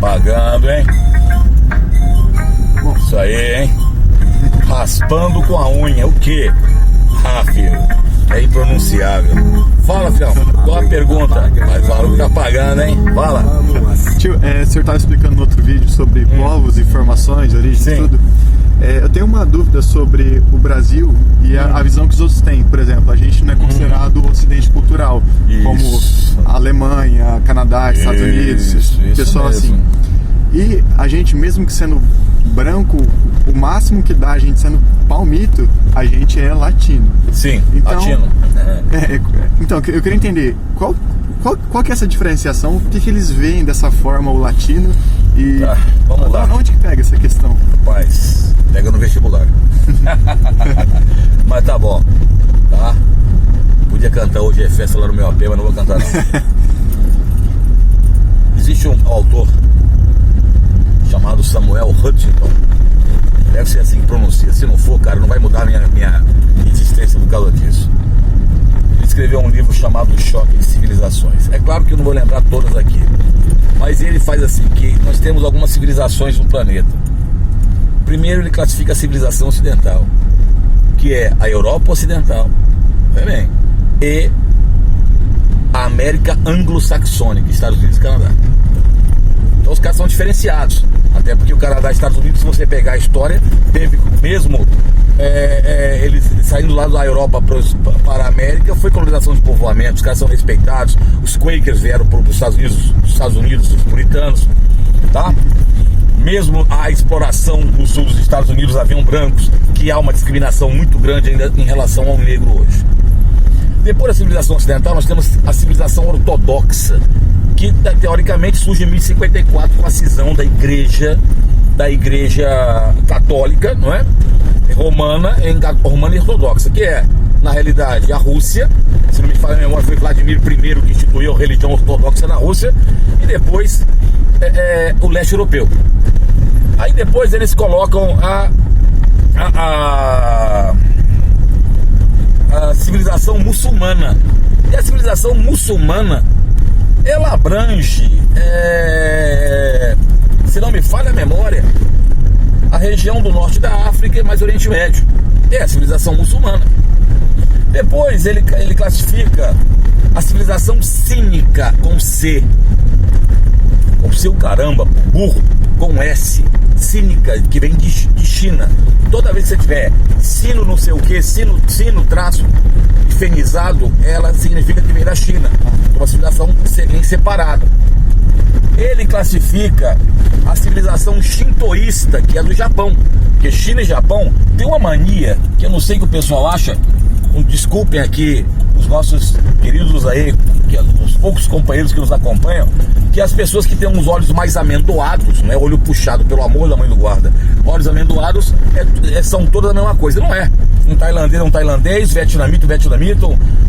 Pagando, hein? Isso aí, hein? Raspando com a unha, o quê? Ah, filho, é impronunciável. Fala, filhão, qual a pergunta? Mas fala que tá pagando, hein? Fala. Tio, o senhor estava explicando no outro vídeo sobre povos, informações, origem, tudo. Eu tenho uma dúvida sobre o Brasil e a visão que os outros têm. Por exemplo, a gente não é considerado ocidente cultural, como a Alemanha, Canadá, Estados Unidos, pessoal assim. E a gente, mesmo que sendo branco, o máximo que dá a gente sendo palmito, a gente é latino. Sim, então, latino. Então, eu queria entender qual que é essa diferenciação, o que eles veem dessa forma o latino e vamos lá. Onde que pega essa questão? Rapaz, pega no vestibular. Mas tá bom, tá? Podia cantar Hoje é Festa lá no meu AP, mas não vou cantar não. Existe um autor chamado Samuel Huntington, deve ser assim que pronuncia. Se não for, cara, não vai mudar minha existência por causa disso. Ele escreveu um livro chamado Choque de Civilizações. É claro que eu não vou lembrar todas aqui, mas ele faz assim, que nós temos algumas civilizações no planeta. Primeiro ele classifica a civilização ocidental, que é a Europa Ocidental, bem, e a América Anglo-Saxônica, Estados Unidos e Canadá. Então os caras são diferenciados, até porque o Canadá e Estados Unidos, se você pegar a história, teve mesmo eles saindo lá da Europa para a América, foi colonização de povoamento, os caras são respeitados, os Quakers vieram para os Estados Unidos, os puritanos, tá? Mesmo a exploração no sul dos Estados Unidos haviam brancos, que há uma discriminação muito grande ainda em relação ao negro hoje. Depois da civilização ocidental, nós temos a civilização ortodoxa, que teoricamente surge em 1054 com a cisão da igreja católica, não é? Romana e ortodoxa, que é, na realidade, a Rússia. Se não me falha a memória, foi Vladimir I que instituiu a religião ortodoxa na Rússia, e depois o leste europeu. Aí depois eles colocam a civilização muçulmana. E a civilização muçulmana, ela abrange, se não me falha a memória, a região do norte da África e mais Oriente Médio. É a civilização muçulmana. Depois ele classifica a civilização cínica com C. Com C o caramba, burro, com S. Cínica, que vem de China. Toda vez que você tiver sino não sei o que, sino traço fenizado, ela significa que vem da China. Uma civilização separada. Ele classifica a civilização shintoísta, que é do Japão. Porque China e Japão tem uma mania, que eu não sei o que o pessoal acha, desculpem aqui os nossos queridos aí, os poucos companheiros que nos acompanham, que as pessoas que têm uns olhos mais amendoados, não é olho puxado, pelo amor da mãe do guarda, olhos amendoados são todas a mesma coisa. Não é. Um tailandês é um tailandês, vietnamita,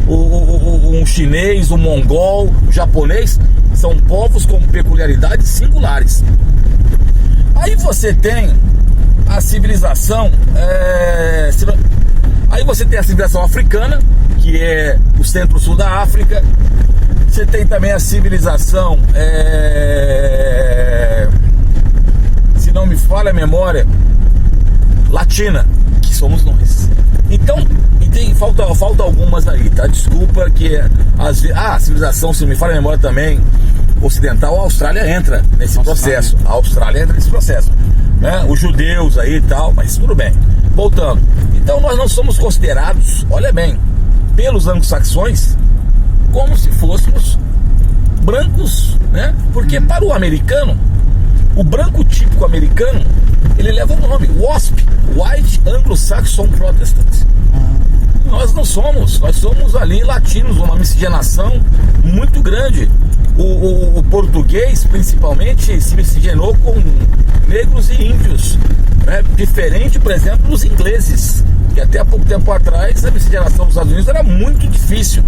um chinês, um mongol, um japonês, são povos com peculiaridades singulares. Aí você tem a civilização aí você tem a civilização africana, que é o centro-sul da África. Você tem também a civilização, se não me falha a memória, latina, que somos nós. Então, falta algumas aí, tá? Desculpa que a civilização, se não me falha a memória também, ocidental, a Austrália entra nesse processo. A Austrália entra nesse processo, né? Os judeus aí e tal, mas tudo bem. Voltando. Então nós não somos considerados, olha bem, pelos anglo-saxões, como se fôssemos brancos, né? Porque para o americano, o branco típico americano, ele leva o nome WASP, White Anglo-Saxon Protestant. Nós não somos, nós somos ali latinos, uma miscigenação muito grande. O português, principalmente, se miscigenou com negros e índios, né? Diferente, por exemplo, dos ingleses, que até há pouco tempo atrás a miscigenação dos Estados Unidos era muito difícil.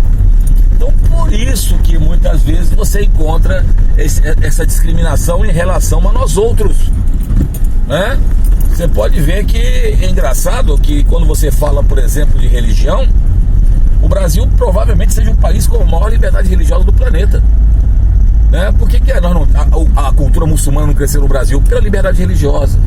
Então, por isso que muitas vezes você encontra essa discriminação em relação a nós outros, né? Você pode ver que é engraçado que quando você fala, por exemplo, de religião, o Brasil provavelmente seja o país com a maior liberdade religiosa do planeta. Né? Por que a cultura muçulmana não cresceu no Brasil? Pela liberdade religiosa.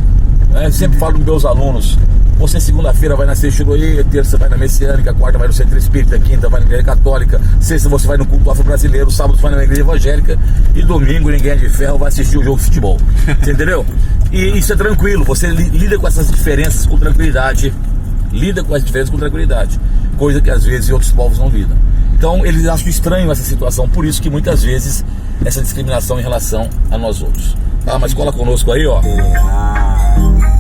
Né? Sempre falo para meus alunos: você segunda-feira vai na Seixuroê, terça vai na Messiânica, quarta vai no Centro Espírita, quinta vai na Igreja Católica, sexta você vai no culto afro-brasileiro, sábado você vai na Igreja Evangélica e domingo ninguém é de ferro, vai assistir o jogo de futebol. Você entendeu? E isso é tranquilo, você lida com essas diferenças com tranquilidade. Lida com as diferenças com tranquilidade, coisa que às vezes outros povos não lidam. Então eles acham estranho essa situação, por isso que muitas vezes essa discriminação em relação a nós outros. Ah, mas cola conosco aí, ó.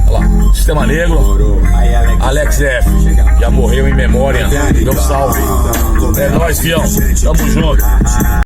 Olha lá, Sistema Negro, Alex F. Já morreu em memória. Deu um salve. É nóis, fião. Tamo junto.